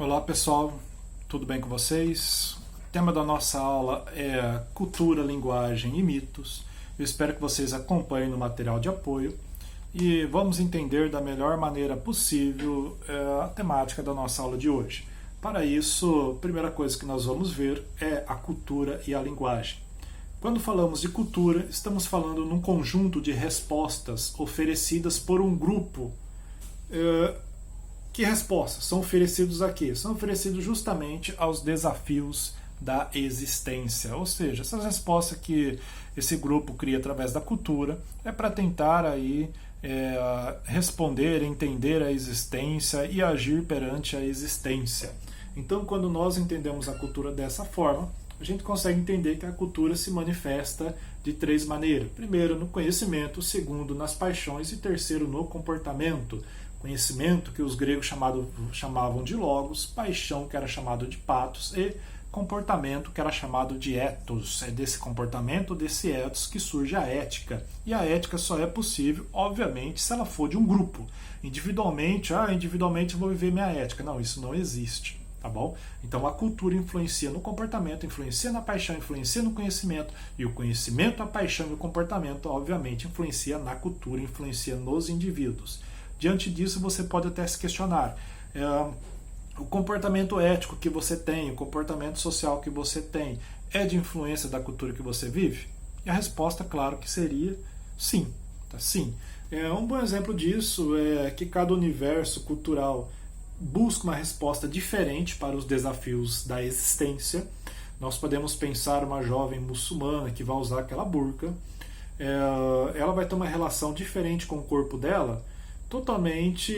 Olá pessoal, tudo bem com vocês? O tema da nossa aula é cultura, linguagem e mitos. Eu espero que vocês acompanhem no material de apoio e vamos entender da melhor maneira possível a temática da nossa aula de hoje. Para isso, a primeira coisa que nós vamos ver é a cultura e a linguagem. Quando falamos de cultura, estamos falando num conjunto de respostas oferecidas por um grupo. Que respostas são oferecidos aqui? São oferecidos justamente aos desafios da existência. Ou seja, essas respostas que esse grupo cria através da cultura é para tentar aí responder, entender a existência e agir perante a existência. Então, quando nós entendemos a cultura dessa forma, a gente consegue entender que a cultura se manifesta de três maneiras. Primeiro, no conhecimento, segundo, nas paixões e terceiro, no comportamento. Conhecimento, que os gregos chamavam de logos, paixão, que era chamado de pathos, e comportamento, que era chamado de ethos. É desse comportamento, desse ethos, que surge a ética. E a ética só é possível, obviamente, se ela for de um grupo. Individualmente, individualmente eu vou viver minha ética. Não, isso não existe. Tá bom? Então a cultura influencia no comportamento, influencia na paixão, influencia no conhecimento, e o conhecimento, a paixão e o comportamento, obviamente, influencia na cultura, influencia nos indivíduos. Diante disso, você pode até se questionar: o comportamento ético que você tem, o comportamento social que você tem, é de influência da cultura que você vive? E a resposta, claro, que seria sim. Tá? Sim. Um bom exemplo disso é que cada universo cultural busca uma resposta diferente para os desafios da existência. Nós podemos pensar uma jovem muçulmana que vai usar aquela burca. Ela vai ter uma relação diferente com o corpo dela, totalmente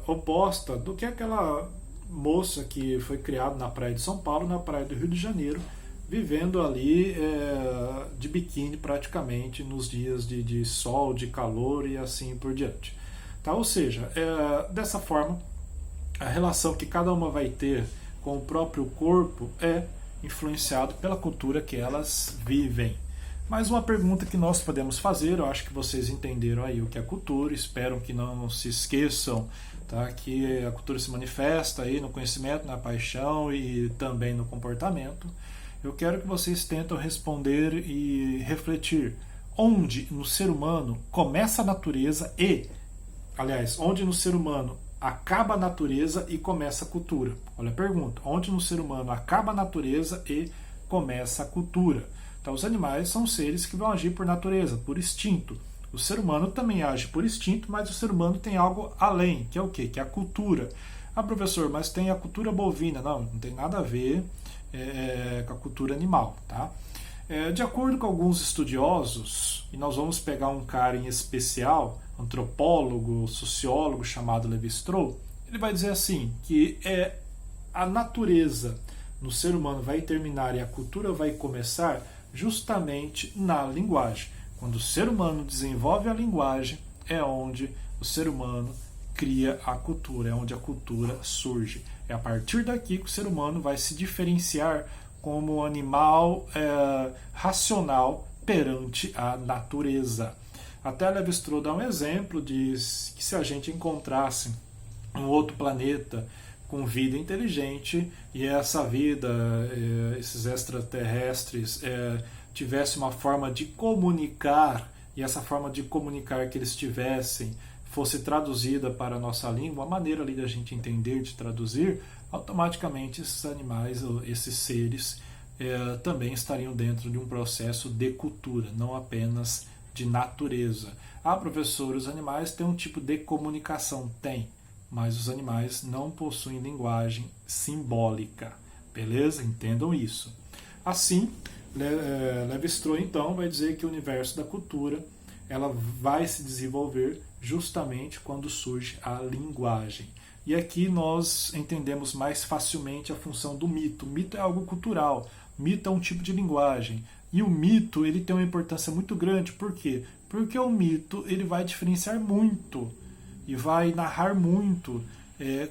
oposta do que aquela moça que foi criada na praia de São Paulo, na praia do Rio de Janeiro, vivendo ali de biquíni praticamente nos dias de sol, de calor e assim por diante. Tá? Ou seja, dessa forma, a relação que cada uma vai ter com o próprio corpo é influenciado pela cultura que elas vivem. Mais uma pergunta que nós podemos fazer, eu acho que vocês entenderam aí o que é cultura, espero que não se esqueçam, tá, que a cultura se manifesta aí no conhecimento, na paixão e também no comportamento. Eu quero que vocês tentem responder e refletir onde no ser humano começa a natureza onde no ser humano acaba a natureza e começa a cultura. Olha a pergunta, onde no ser humano acaba a natureza e começa a cultura? Então, os animais são seres que vão agir por natureza, por instinto. O ser humano também age por instinto, mas o ser humano tem algo além, que é o quê? Que é a cultura. Ah, professor, mas tem a cultura bovina. Não tem nada a ver com a cultura animal. Tá? De acordo com alguns estudiosos, e nós vamos pegar um cara em especial, antropólogo, sociólogo, chamado Lévi-Strauss, ele vai dizer assim, que a natureza no ser humano vai terminar e a cultura vai começar justamente na linguagem. Quando o ser humano desenvolve a linguagem, é onde o ser humano cria a cultura, é onde a cultura surge. É a partir daqui que o ser humano vai se diferenciar como animal racional perante a natureza. Até Lévi-Strauss dá um exemplo de que se a gente encontrasse um outro planeta com vida inteligente e essa vida, esses extraterrestres, tivesse uma forma de comunicar, e essa forma de comunicar que eles tivessem fosse traduzida para a nossa língua, a maneira ali da gente entender, de traduzir, automaticamente esses animais, esses seres, também estariam dentro de um processo de cultura, não apenas de natureza. Ah, professor, os animais têm um tipo de comunicação? Tem, mas os animais não possuem linguagem simbólica. Beleza? Entendam isso. Assim, Lévi-Strauss então vai dizer que o universo da cultura ela vai se desenvolver justamente quando surge a linguagem. E aqui nós entendemos mais facilmente a função do mito. O mito é algo cultural, o mito é um tipo de linguagem. E o mito ele tem uma importância muito grande. Por quê? Porque o mito ele vai diferenciar muito e vai narrar muito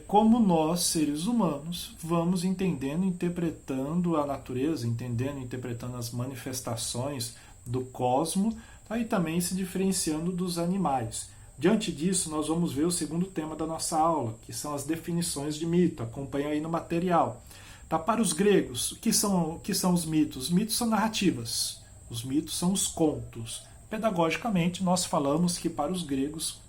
como nós, seres humanos, vamos entendendo, interpretando a natureza, entendendo, interpretando as manifestações do cosmos, tá? E também se diferenciando dos animais. Diante disso, nós vamos ver o segundo tema da nossa aula, que são as definições de mito. Acompanha aí no material. Tá? Para os gregos, o que são os mitos? Os mitos são narrativas. Os mitos são os contos. Pedagogicamente, nós falamos que para os gregos,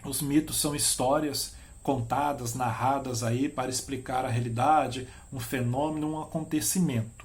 os mitos são histórias contadas, narradas aí para explicar a realidade, um fenômeno, um acontecimento.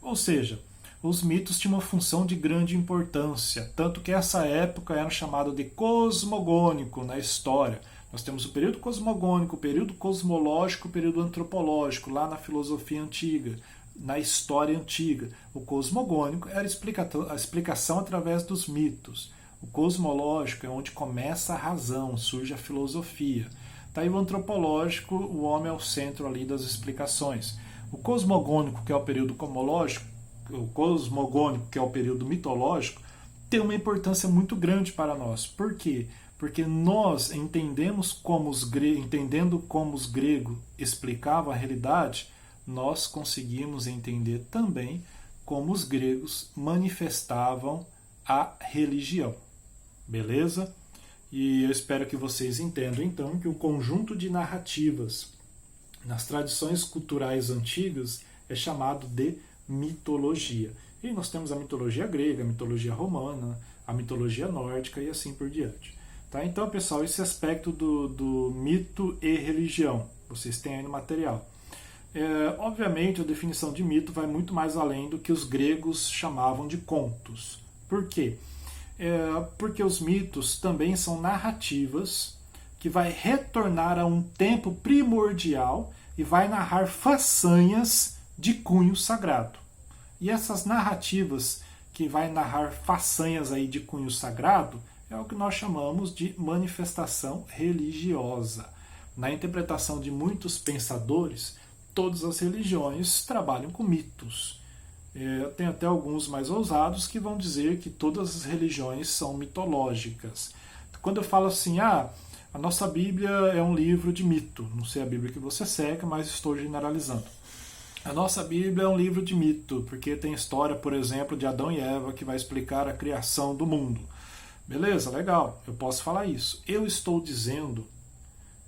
Ou seja, os mitos tinham uma função de grande importância, tanto que essa época era chamada de cosmogônico na história. Nós temos o período cosmogônico, o período cosmológico, o período antropológico, lá na filosofia antiga, na história antiga. O cosmogônico era a explicação através dos mitos. O cosmológico é onde começa a razão, surge a filosofia. Daí o antropológico, o homem é o centro ali das explicações. O cosmogônico, que é o período cosmológico, o cosmogônico, que é o período mitológico, tem uma importância muito grande para nós. Por quê? Porque nós entendendo como os gregos explicavam a realidade, nós conseguimos entender também como os gregos manifestavam a religião. Beleza? E eu espero que vocês entendam, então, que o conjunto de narrativas nas tradições culturais antigas é chamado de mitologia. E nós temos a mitologia grega, a mitologia romana, a mitologia nórdica e assim por diante. Tá? Então, pessoal, esse aspecto do mito e religião, vocês têm aí no material. Obviamente, a definição de mito vai muito mais além do que os gregos chamavam de contos. Por quê? Porque os mitos também são narrativas que vai retornar a um tempo primordial e vai narrar façanhas de cunho sagrado. E essas narrativas que vai narrar façanhas aí de cunho sagrado é o que nós chamamos de manifestação religiosa. Na interpretação de muitos pensadores, todas as religiões trabalham com mitos. Tem até alguns mais ousados que vão dizer que todas as religiões são mitológicas. Quando eu falo assim, a nossa Bíblia é um livro de mito, não sei a Bíblia que você segue, mas estou generalizando. A nossa Bíblia é um livro de mito, porque tem história, por exemplo, de Adão e Eva que vai explicar a criação do mundo. Beleza, legal, eu posso falar isso. Eu estou dizendo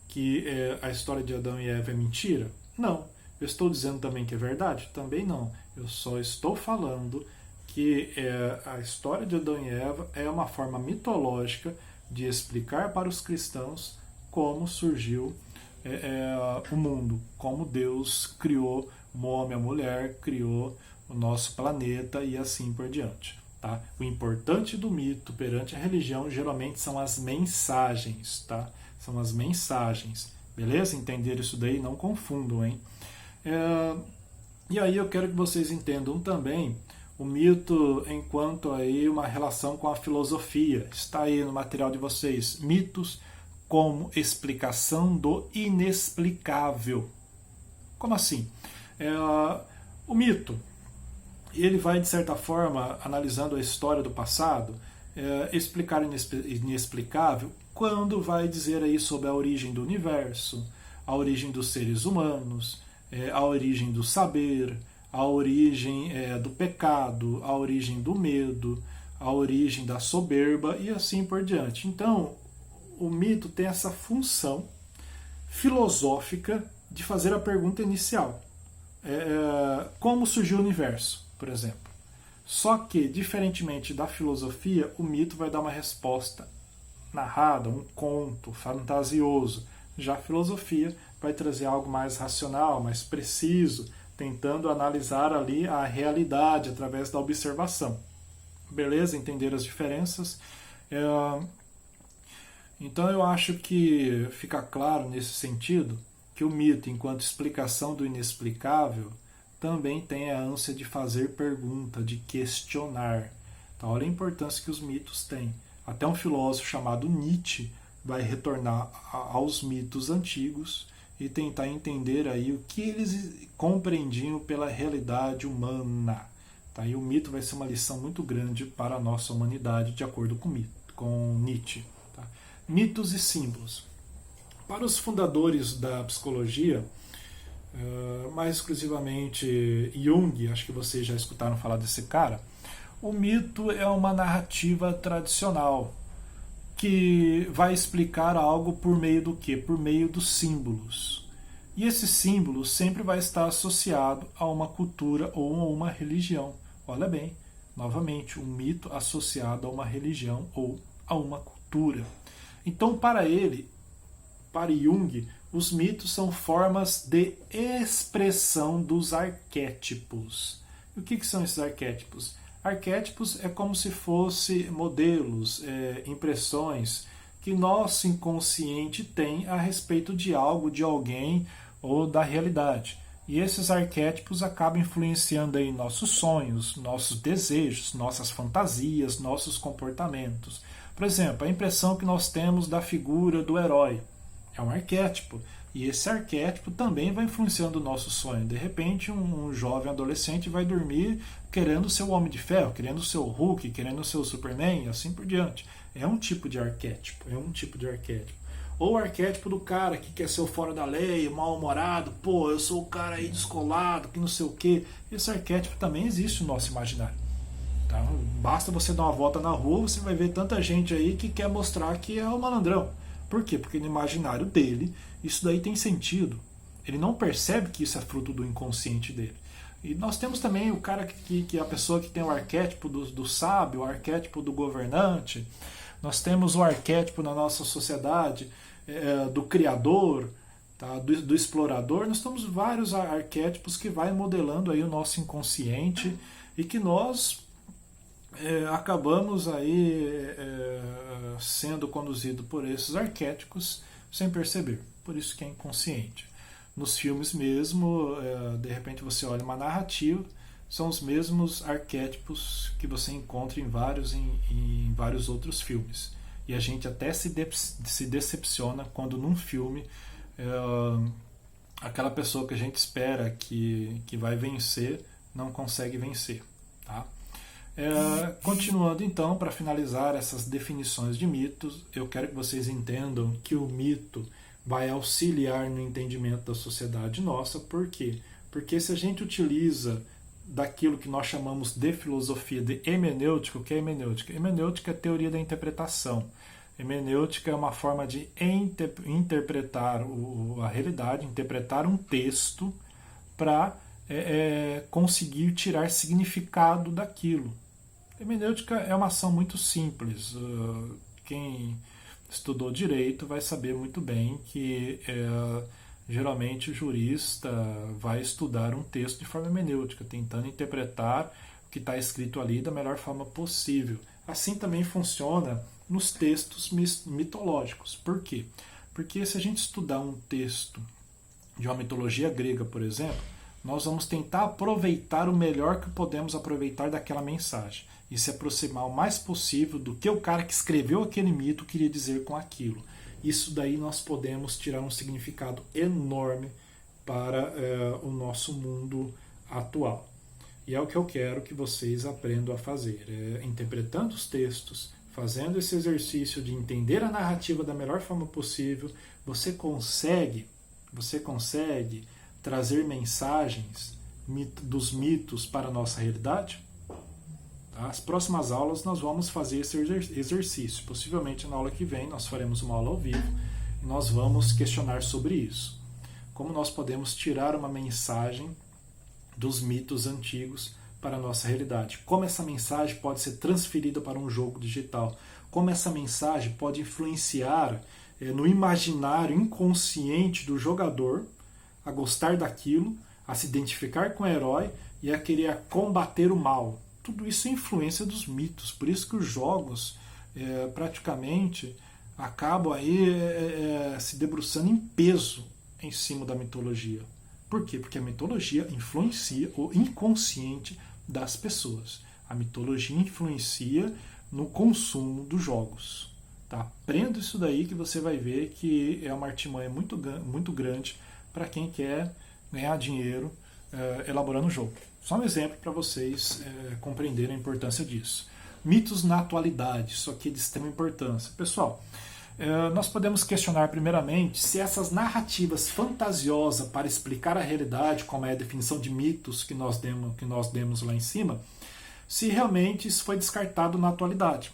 que a história de Adão e Eva é mentira? Não. Eu estou dizendo também que é verdade? Também não. Eu só estou falando que a história de Adão e Eva é uma forma mitológica de explicar para os cristãos como surgiu o mundo, como Deus criou o homem e a mulher, criou o nosso planeta e assim por diante. Tá? O importante do mito perante a religião geralmente são as mensagens. Tá? São as mensagens. Beleza? Entender isso daí? Não confundam, hein? E aí eu quero que vocês entendam também o mito enquanto aí uma relação com a filosofia. Está aí no material de vocês. Mitos como explicação do inexplicável. Como assim? O mito, ele vai, de certa forma, analisando a história do passado, explicar o inexplicável quando vai dizer aí sobre a origem do universo, a origem dos seres humanos, a origem do saber, a origem do pecado, a origem do medo, a origem da soberba e assim por diante. Então, o mito tem essa função filosófica de fazer a pergunta inicial. Como surgiu o universo, por exemplo. Só que, diferentemente da filosofia, o mito vai dar uma resposta narrada, um conto fantasioso. Já a filosofia vai trazer algo mais racional, mais preciso, tentando analisar ali a realidade através da observação. Beleza? Entender as diferenças? Então eu acho que fica claro nesse sentido que o mito, enquanto explicação do inexplicável, também tem a ânsia de fazer pergunta, de questionar. Então, olha a importância que os mitos têm. Até um filósofo chamado Nietzsche vai retornar aos mitos antigos e tentar entender aí o que eles compreendiam pela realidade humana. Tá? E o mito vai ser uma lição muito grande para a nossa humanidade, de acordo com Nietzsche. Tá? Mitos e símbolos. Para os fundadores da psicologia, mais exclusivamente Jung, acho que vocês já escutaram falar desse cara, o mito é uma narrativa tradicional. que vai explicar algo por meio do quê? Por meio dos símbolos. E esse símbolo sempre vai estar associado a uma cultura ou a uma religião. Olha bem, novamente, um mito associado a uma religião ou a uma cultura. Então, para ele, para Jung, os mitos são formas de expressão dos arquétipos. E o que são esses arquétipos? Arquétipos é como se fossem modelos, impressões que nosso inconsciente tem a respeito de algo, de alguém ou da realidade. E esses arquétipos acabam influenciando aí nossos sonhos, nossos desejos, nossas fantasias, nossos comportamentos. Por exemplo, a impressão que nós temos da figura do herói é um arquétipo. E esse arquétipo também vai influenciando o nosso sonho. De repente, um jovem adolescente vai dormir querendo ser o Homem de Ferro, querendo ser o Hulk, querendo ser o Superman e assim por diante. É um tipo de arquétipo, Ou o arquétipo do cara que quer ser o fora da lei, mal-humorado, pô, eu sou o cara aí descolado, que não sei o quê. Esse arquétipo também existe no nosso imaginário. Tá? Basta você dar uma volta na rua, você vai ver tanta gente aí que quer mostrar que é o malandrão. Por quê? Porque no imaginário dele, isso daí tem sentido. Ele não percebe que isso é fruto do inconsciente dele. E nós temos também o cara que é a pessoa que tem o arquétipo do sábio, o arquétipo do governante. Nós temos o arquétipo na nossa sociedade do criador, tá? do explorador. Nós temos vários arquétipos que vai modelando aí o nosso inconsciente e que nós acabamos aí sendo conduzido por esses arquétipos sem perceber. Por isso que é inconsciente. Nos filmes mesmo, de repente você olha uma narrativa, são os mesmos arquétipos que você encontra em vários outros filmes. E a gente até se decepciona quando num filme aquela pessoa que a gente espera que vai vencer não consegue vencer. Tá? Continuando então, para finalizar essas definições de mitos, eu quero que vocês entendam que o mito vai auxiliar no entendimento da sociedade nossa. Por quê? Porque se a gente utiliza daquilo que nós chamamos de filosofia de hemenêutica, o que é hemenêutica? Hemenêutica é a teoria da interpretação. Hemenêutica é uma forma de interpretar a realidade, interpretar um texto para conseguir tirar significado daquilo. Hermenêutica é uma ação muito simples. Quem estudou direito vai saber muito bem que geralmente o jurista vai estudar um texto de forma hermenêutica, tentando interpretar o que está escrito ali da melhor forma possível. Assim também funciona nos textos mitológicos. Por quê? Porque se a gente estudar um texto de uma mitologia grega, por exemplo, nós vamos tentar aproveitar o melhor que podemos aproveitar daquela mensagem e se aproximar o mais possível do que o cara que escreveu aquele mito queria dizer com aquilo. Isso daí nós podemos tirar um significado enorme para o nosso mundo atual. E é o que eu quero que vocês aprendam a fazer. Interpretando os textos, fazendo esse exercício de entender a narrativa da melhor forma possível, você consegue trazer mensagens dos mitos para a nossa realidade? As próximas aulas nós vamos fazer esse exercício. Possivelmente na aula que vem nós faremos uma aula ao vivo e nós vamos questionar sobre isso. Como nós podemos tirar uma mensagem dos mitos antigos para a nossa realidade. Como essa mensagem pode ser transferida para um jogo digital. Como essa mensagem pode influenciar no imaginário inconsciente do jogador a gostar daquilo, a se identificar com o herói e a querer combater o mal. Tudo isso é influência dos mitos. Por isso que os jogos praticamente acabam aí se debruçando em peso em cima da mitologia. Por quê? Porque a mitologia influencia o inconsciente das pessoas. A mitologia influencia no consumo dos jogos. Tá? Aprenda isso daí que você vai ver que é uma artimanha muito, muito grande para quem quer ganhar dinheiro elaborando o jogo. Só um exemplo para vocês compreenderem a importância disso. Mitos na atualidade, isso aqui é de extrema importância. Pessoal, nós podemos questionar primeiramente se essas narrativas fantasiosas para explicar a realidade, como é a definição de mitos que nós demos lá em cima, se realmente isso foi descartado na atualidade.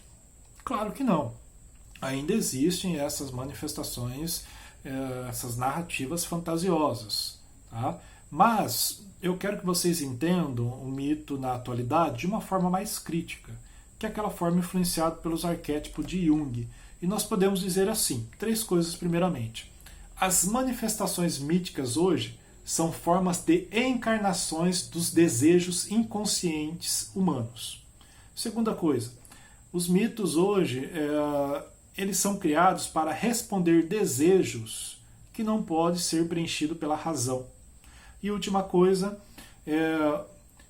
Claro que não. ainda existem essas manifestações, essas narrativas fantasiosas. Tá? Mas eu quero que vocês entendam o mito na atualidade de uma forma mais crítica, que é aquela forma influenciada pelos arquétipos de Jung. E nós podemos dizer assim, 3 coisas primeiramente. As manifestações míticas hoje são formas de encarnações dos desejos inconscientes humanos. Segunda coisa, os mitos hoje eles são criados para responder desejos que não podem ser preenchidos pela razão. E última coisa,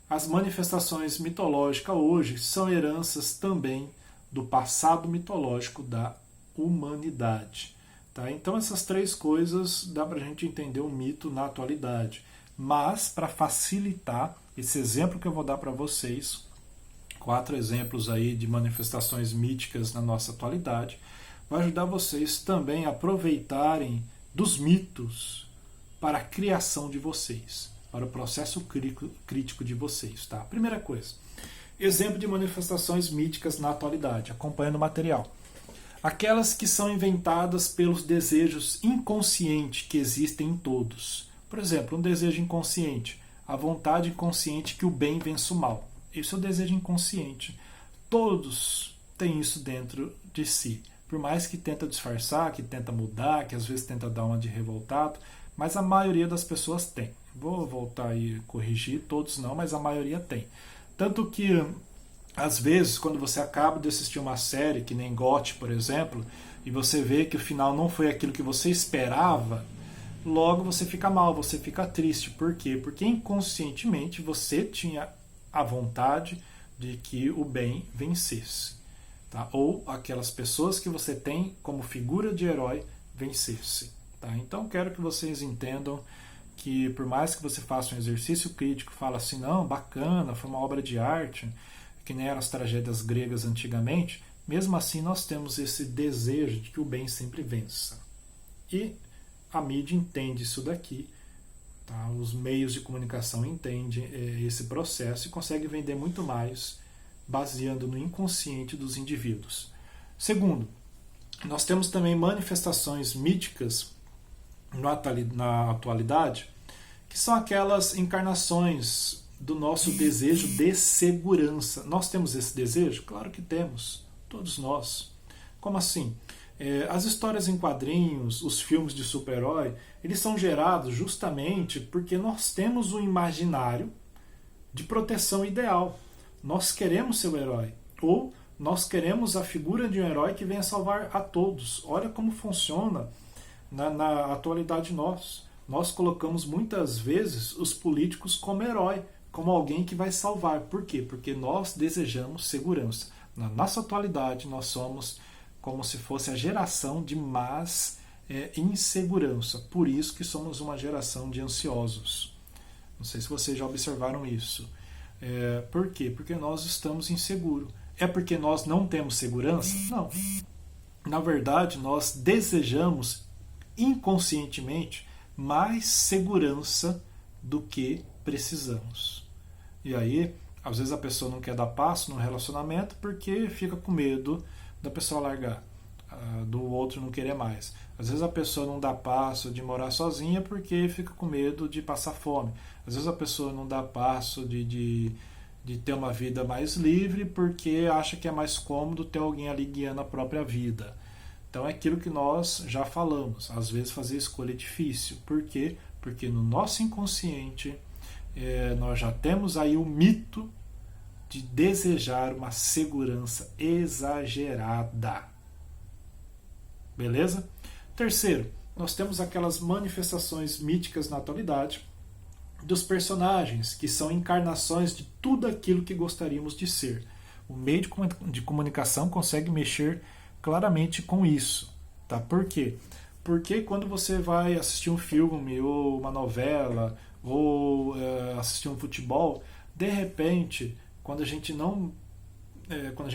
as manifestações mitológicas hoje são heranças também do passado mitológico da humanidade. Tá? Então essas 3 coisas dá para a gente entender o mito na atualidade. Mas, para facilitar, esse exemplo que eu vou dar para vocês, 4 exemplos aí de manifestações míticas na nossa atualidade, vai ajudar vocês também a aproveitarem dos mitos para a criação de vocês, para o processo crítico de vocês. Tá? Primeira coisa, exemplo de manifestações míticas na atualidade, acompanhando o material. Aquelas que são inventadas pelos desejos inconscientes que existem em todos. Por exemplo, um desejo inconsciente, a vontade inconsciente que o bem vença o mal. Esse é o desejo inconsciente. Todos têm isso dentro de si. Por mais que tenta disfarçar, que tenta mudar, que às vezes tenta dar uma de revoltado, mas a maioria das pessoas tem. Vou voltar e corrigir, todos não, mas a maioria tem. Tanto que às vezes, quando você acaba de assistir uma série, que nem GOT, por exemplo, e você vê que o final não foi aquilo que você esperava, logo você fica mal, você fica triste. Por quê? Porque inconscientemente você tinha a vontade de que o bem vencesse. Tá? Ou aquelas pessoas que você tem como figura de herói vencesse. Tá? Então quero que vocês entendam que por mais que você faça um exercício crítico, fala assim, não, bacana, foi uma obra de arte, que nem eram as tragédias gregas antigamente, mesmo assim nós temos esse desejo de que o bem sempre vença. E a mídia entende isso daqui, tá? Os meios de comunicação entendem esse processo e conseguem vender muito mais baseando no inconsciente dos indivíduos. Segundo, nós temos também manifestações míticas na atualidade, que são aquelas encarnações do nosso desejo de segurança. Nós temos esse desejo? Claro que temos, todos nós. Como assim? As histórias em quadrinhos, os filmes de super-herói, eles são gerados justamente porque nós temos um imaginário de proteção ideal. Nós queremos ser o herói, ou nós queremos a figura de um herói que venha salvar a todos. Olha como funciona na atualidade nós. Nós colocamos muitas vezes os políticos como herói, como alguém que vai salvar. Por quê? Porque nós desejamos segurança. Na nossa atualidade, nós somos como se fosse a geração de más insegurança. Por isso que somos uma geração de ansiosos. Não sei se vocês já observaram isso. Por quê? Porque nós estamos inseguros. É porque nós não temos segurança? Não. Na verdade, nós desejamos inconscientemente mais segurança do que precisamos. E aí, às vezes a pessoa não quer dar passo no relacionamento porque fica com medo da pessoa largar, do outro não querer mais. Às vezes a pessoa não dá passo de morar sozinha porque fica com medo de passar fome. Às vezes a pessoa não dá passo de ter uma vida mais livre porque acha que é mais cômodo ter alguém ali guiando a própria vida. Então é aquilo que nós já falamos. Às vezes fazer escolha é difícil. Por quê? Porque no nosso inconsciente nós já temos aí o mito de desejar uma segurança exagerada. Beleza? Terceiro, nós temos aquelas manifestações míticas na atualidade dos personagens, que são encarnações de tudo aquilo que gostaríamos de ser. O meio de comunicação consegue mexer claramente com isso. Tá? Por quê? Porque quando você vai assistir um filme, ou uma novela, ou assistir um futebol, de repente, quando a gente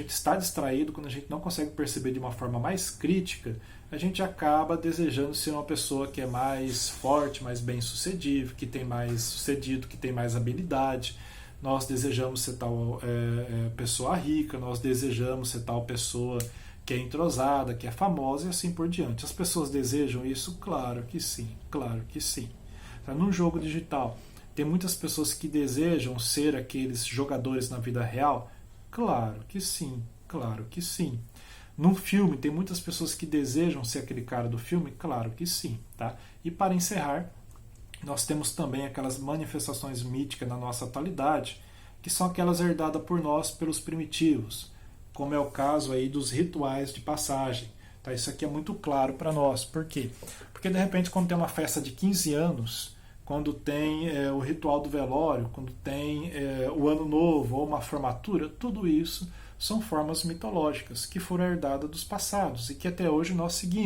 está distraído, quando a gente não consegue perceber de uma forma mais crítica, a gente acaba desejando ser uma pessoa que é mais forte, mais bem-sucedido, que tem mais habilidade. Nós desejamos ser tal pessoa rica, nós desejamos ser tal pessoa que é entrosada, que é famosa e assim por diante. As pessoas desejam isso? Claro que sim, claro que sim. Tá? Num jogo digital, tem muitas pessoas que desejam ser aqueles jogadores na vida real? Claro que sim, claro que sim. Num filme, tem muitas pessoas que desejam ser aquele cara do filme? Claro que sim. Tá? E para encerrar, nós temos também aquelas manifestações míticas na nossa atualidade, que são aquelas herdadas por nós pelos primitivos, como é o caso aí dos rituais de passagem. Tá? Isso aqui é muito claro para nós. Por quê? Porque de repente quando tem uma festa de 15 anos, quando tem o ritual do velório, quando tem o ano novo ou uma formatura, tudo isso são formas mitológicas que foram herdadas dos passados e que até hoje nós seguimos.